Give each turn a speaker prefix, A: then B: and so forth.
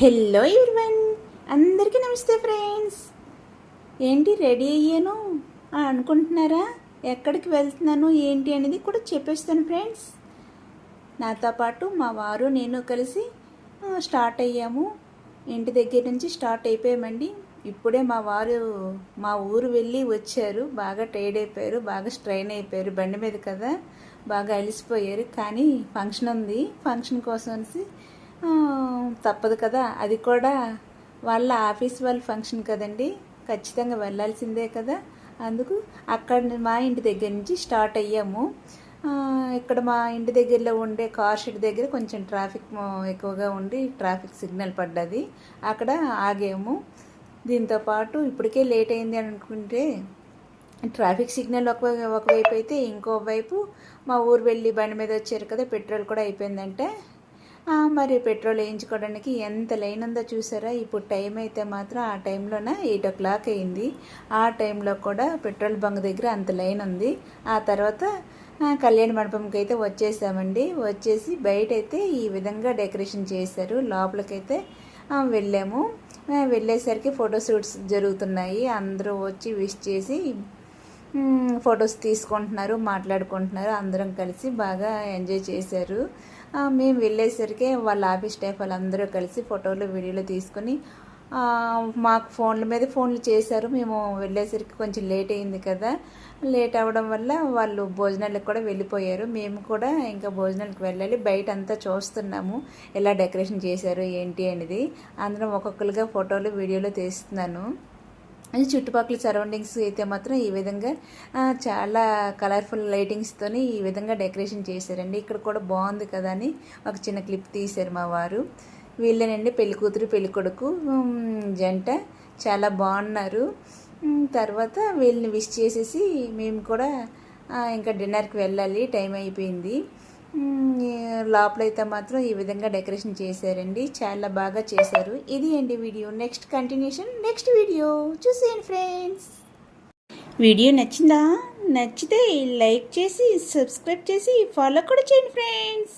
A: Hello everyone, అందరికీ నమస్తే friends. ఏంటి రెడీ అయ్యాను అనుకుంటున్నారా? ఎక్కడికి వెళ్తున్నాను ఏంటి అనేది కూడా చెప్పేస్తాను ఫ్రెండ్స్. నాతో పాటు మా వారు నేను కలిసి స్టార్ట్ అయ్యాము. ఇంటి దగ్గర నుంచి స్టార్ట్ అయిపోయామండి. ఇప్పుడే మా వారు మా ఊరు వెళ్ళి వచ్చారు. బాగా టైర్డ్ అయిపోయారు, బాగా స్ట్రెయిన్ అయిపోయారు. బండి మీద కదా, బాగా అలిసిపోయారు. కానీ ఫంక్షన్ ఉంది, ఫంక్షన్ కోసం తప్పదు కదా, అది కూడా వాళ్ళ ఆఫీస్ వాళ్ళ ఫంక్షన్ కదండి, ఖచ్చితంగా వెళ్ళాల్సిందే కదా. అందుకు అక్కడ మా ఇంటి దగ్గర నుంచి స్టార్ట్ అయ్యాము. ఇక్కడ మా ఇంటి దగ్గరలో ఉండే కార్ షెడ్ దగ్గర కొంచెం ట్రాఫిక్ ఎక్కువగా ఉండి ట్రాఫిక్ సిగ్నల్ పడ్డది, అక్కడ ఆగాము. దీంతోపాటు ఇప్పటికే లేట్ అయింది అనుకుంటే ట్రాఫిక్ సిగ్నల్ ఒకవైపు అయితే ఇంకోవైపు మా ఊరు వెళ్ళి బండి మీద వచ్చారు కదా, పెట్రోల్ కూడా అయిపోయిందంటే మరి పెట్రోల్ వేయించుకోవడానికి ఎంత లైన్ ఉందో చూసారా. ఇప్పుడు టైం అయితే మాత్రం ఆ టైంలోనే 8 o'clock అయింది. ఆ టైంలో కూడా పెట్రోల్ బంక్ దగ్గర అంత లైన్ ఉంది. ఆ తర్వాత కళ్యాణ మండపంకి అయితే వచ్చేసామండి. వచ్చేసి బయట అయితే ఈ విధంగా డెకరేషన్ చేశారు. లోపలికైతే వెళ్ళాము. వెళ్ళేసరికి ఫోటోషూట్స్ జరుగుతున్నాయి. అందరూ వచ్చి విష్ చేసి ఫొటోస్ తీసుకుంటున్నారు, మాట్లాడుకుంటున్నారు. అందరం కలిసి బాగా ఎంజాయ్ చేశారు. మేము వెళ్ళేసరికి వాళ్ళ ఆఫీస్ స్టాఫ్ వాళ్ళందరూ కలిసి ఫోటోలు వీడియోలు తీసుకొని మాకు ఫోన్ల మీద ఫోన్లు చేశారు. మేము వెళ్ళేసరికి కొంచెం లేట్ అయింది కదా, లేట్ అవ్వడం వల్ల వాళ్ళు భోజనాలకు కూడా వెళ్ళిపోయారు. మేము కూడా ఇంకా భోజనాలకు వెళ్ళాలి. బయట అంతా చూస్తున్నాము ఎలా డెకరేషన్ చేశారు ఏంటి అనేది. అందరం ఒక్కొక్కరుగా ఫోటోలు వీడియోలు తీస్తున్నాను. అది చుట్టుపక్కల సరౌండింగ్స్ అయితే మాత్రం ఈ విధంగా చాలా కలర్ఫుల్ లైటింగ్స్తోని ఈ విధంగా డెకరేషన్ చేశారండి. ఇక్కడ కూడా బాగుంది కదా అని ఒక చిన్న క్లిప్ తీశారు మా వారు. వీళ్ళేనండి పెళ్లి కూతురు పెళ్లి కొడుకు జంట, చాలా బాగున్నారు. తర్వాత వీళ్ళని విష్ చేసేసి మేము కూడా ఇంకా డిన్నర్కి వెళ్ళాలి, టైం అయిపోయింది. లోపలైతే మాత్రం ఈ విధంగా డెకరేషన్ చేశారండి, చాలా బాగా చేశారు. ఇది అండి video. Next continuation next video చూసేయండి ఫ్రెండ్స్. వీడియో నచ్చిందా? నచ్చితే లైక్ చేసి సబ్స్క్రైబ్ చేసి ఫాలో కూడా చేయండి ఫ్రెండ్స్.